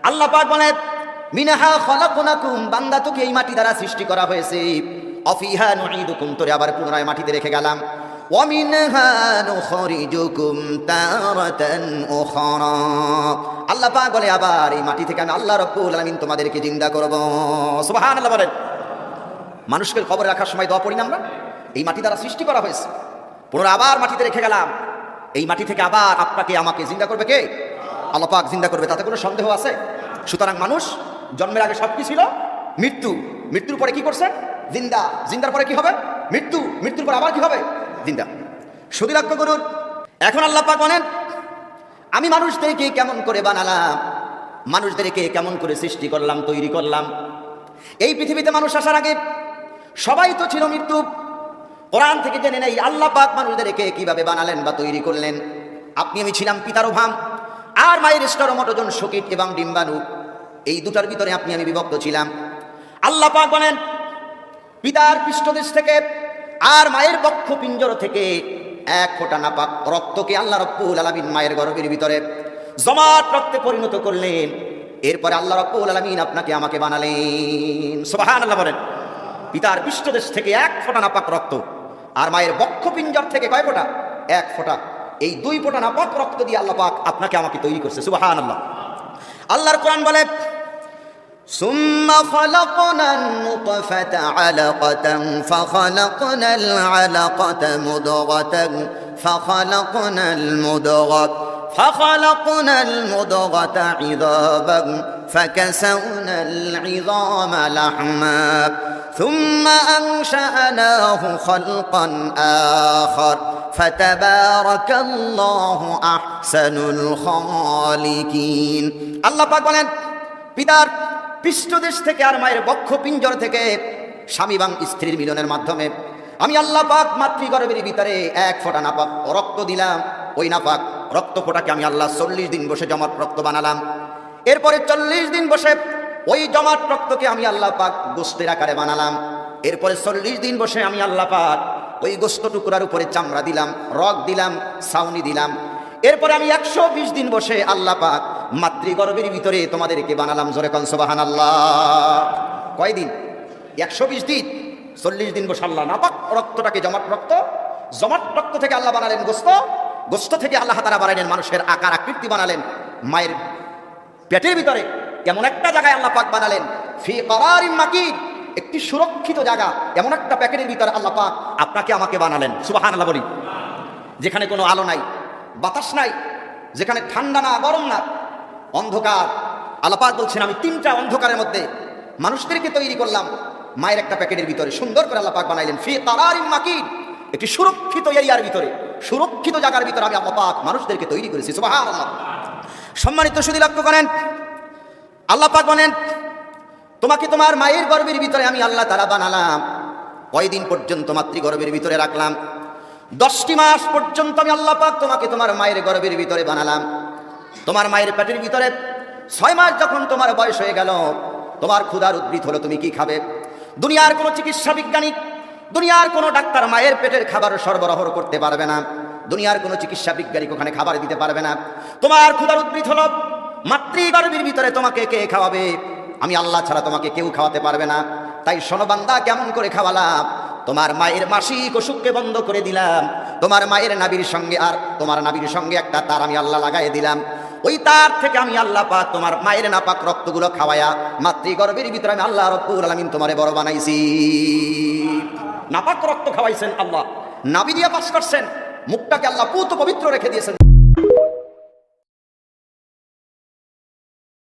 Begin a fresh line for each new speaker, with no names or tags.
আল্লাহ পাক বলেন মিনহা খলাকনাকুম, বান্দা তোকে এই মাটি দ্বারা সৃষ্টি করা হয়েছে, অফিহা নুঈদুকুম, তোরে আবার পুনরায় মাটিতে রেখে গেলাম, ওয়া মিনহা নুখরিজুকুম তারাতান উখরা। আল্লাহ পাক বলে আবার এই মাটি থেকে আমি আল্লাহ রাব্বুল আলামিন তোমাদেরকে জিন্দা করব। সুবহানাল্লাহ বলেন। মানুষকে কবরে রাখার সময় দোয়া পড়ি না আমরা? এই মাটি দ্বারা সৃষ্টি করা হয়েছে, পুনরায় আবার মাটিতে রেখে গেলাম, এই মাটি থেকে আবার আপনাকে আমাকে জিন্দা করবে কে? আল্লাহ পাক জিন্দা করবে, তাতে কোনো সন্দেহ আছে? সুতরাং মানুষ জন্মের আগে সব কি ছিল? মৃত্যু, মৃত্যুর পরে কি করছে? জিন্দা, জিন্দার পরে কি হবে? মৃত্যু, মৃত্যুর পর আবার কি হবে? জিন্দা। শুধু লক্ষ্য করুন, এখন আল্লাহ পাক বলেন আমি মানুষদেরকে কেমন করে বানালাম, মানুষদেরকে কেমন করে সৃষ্টি করলাম, তৈরি করলাম। এই পৃথিবীতে মানুষ আসার আগে সবাই তো ছিল মৃত্যু। কোরআন থেকে জেনে নেই আল্লাহ পাক মানুষদেরকে কিভাবে বানালেন বা তৈরি করলেন। আপনি আমি ছিলাম পিতার ওভাম আর মায়ের স্তরমটজন শোকিত এবং ডিম্বাণু, এই দুটার ভিতরে আপনি আমি বিভক্ত ছিলাম। আল্লাহ পাক বলেন পিতার পৃষ্ঠদেশ থেকে আর মায়ের বক্ষ পিঞ্জর থেকে এক ফোঁটা নাপাক রক্তকে আল্লাহ রাব্বুল আলামিন মায়ের গর্ভের ভিতরে জমাট রক্তে পরিণত করলেন। এরপরে আল্লাহ রাব্বুল আলামিন আপনাকে আমাকে বানালেন। সুবহানাল্লাহ বলেন। পিতার পৃষ্ঠদেশ থেকে এক ফোঁটা নাপাক রক্ত আর মায়ের বক্ষ পিঞ্জর থেকে কয় ফোঁটা? এক ফোঁটা। এই দুই ফোঁটা নাপাক রক্ত দিয়ে আল্লাহ পাক আপনাকে আমাকে তৈরি করছে। সুবহানাল্লাহ। আল্লাহর কোরআন বলে সুম্মা খালাকনান নুতফাতা আলাকাতান ফাখালাকনাল আলাকাতা মুদগাতান ফাখালাকনাল মুদগাত ফাখালাকনাল মুদগাতা ইযাবান ফাকাসাওনাল ইযামা লাহমা সুম্মা আনশাআনাহু খালকান আখার ফাতাবারাকাল্লাহু আহসানুল খালিকিন। আল্লাহ পাক বলেন পিতার পৃষ্ঠদেশ থেকে আর মায়ের বক্ষ পিঞ্জর থেকে স্বামী এবং স্ত্রীর মিলনের মাধ্যমে আমি আল্লাহ পাক মাতৃগর্ভের ভিতরে এক ফোঁটা নাপাক রক্ত দিলাম। ওই নাপাক রক্ত ফোঁটাকে আমি আল্লাহ 40 দিন বসে জমাট রক্ত বানালাম। এরপরে 40 দিন বসে ওই জমাট রক্তকে আমি আল্লাহ পাক গোস্তের আকারে বানালাম। এরপরে 40 দিন বসে আমি আল্লাহ পাক ওই গোস্ত টুকরার উপরে চামড়া দিলাম, রগ দিলাম, ছাউনি দিলাম। এরপরে আমি 120 দিন বসে আল্লাহ পাক মাতৃগর্ভের ভিতরে তোমাদেরকে বানালাম। জোরে কোন সুবহানাল্লাহ। কয়দিন? 120 দিন। 40 দিন বসে আল্লাহ নাপাক রক্তটাকে জমাট রক্ত থেকে আল্লাহ বানালেন গোস্ত, গোস্ত থেকে আল্লাহ তাআলা বানালেন মানুষের আকার আকৃতি বানালেন। মায়ের পেটের ভিতরে এমন একটা জায়গায় আল্লাহ পাক বানালেন ফি করারিন মাকিন, একটি সুরক্ষিত জায়গা, এমন একটা প্যাকেটের ভিতরে আল্লাহ পাক আপনাকে আমাকে বানালেন। সুবহানাল্লাহ বলি। যেখানে কোনো আলো নাই, বাতাস নাই, যেখানে ঠান্ডা না গরম না, অন্ধকার। আল্লাহ পাক বলছেন আমি 3টা অন্ধকারের মধ্যে মানুষদেরকে তৈরি করলাম। মায়ের একটা প্যাকেটের ভিতরে সুন্দর করে আল্লাহ পাক বানাইলেন ফি করারিন মাকিন, একটি সুরক্ষিত এরিয়ার ভিতরে, সুরক্ষিত জায়গার ভিতরে আমি আল্লাহ পাক মানুষদেরকে তৈরি করেছি। সুবহানাল্লাহ। সম্মানিত শুধু লক্ষ্য করেন আল্লাহ পাক বলেন তোমাকে তোমার মায়ের গর্ভের ভিতরে আমি আল্লাহ তাআলা বানালাম। কয়দিন পর্যন্ত মাতৃগর্ভের ভিতরে রাখলাম? 10টি মাস পর্যন্ত আমি আল্লাহ পাক তোমাকে তোমার মায়ের গর্ভের ভিতরে বানালাম। তোমার মায়ের পেটের ভিতরে 6 মাস যখন তোমার বয়স হয়ে গেল, তোমার ক্ষুধার উদ্বৃত্ত হলো, তুমি কি খাবে? দুনিয়ার কোনো চিকিৎসা বিজ্ঞানী, দুনিয়ার কোনো ডাক্তার মায়ের পেটের খাবার সরবরাহ করতে পারবে না। দুনিয়ার কোনো চিকিৎসা বিজ্ঞানী ওখানে খাবার দিতে পারবে না। তোমার ক্ষুধার উদ্বৃত্ত হলো, মাতৃগর্ভের ভিতরে তোমাকে কে খাওয়াবে? আমি আল্লাহ ছাড়া তোমাকে কেউ খাওয়াতে পারবে না। তাই শোনো বান্দা, কেমন করে খাওয়ালাম? তোমার মায়ের মাসিক অসুখকে বন্ধ করে দিলাম। তোমার মায়ের নাভির সঙ্গে আর তোমার নাভির সঙ্গে একটা তার আমি আল্লাহ লাগাই দিলাম। ওই তার থেকে আমি আল্লাহ পাক তোমার মায়ের নাপাক রক্তগুলো খাওয়ায়া মাতৃগর্ভের ভিতরে আমি আল্লাহ রাব্বুল আলামিন তোমারে বড় বানাইছি। নাপাক রক্ত খাওয়াইছেন আল্লাহ, নাভি দিয়ে পাস করছেন, মুখটাকে আল্লাহ পুত পবিত্র রেখে দিয়েছেন।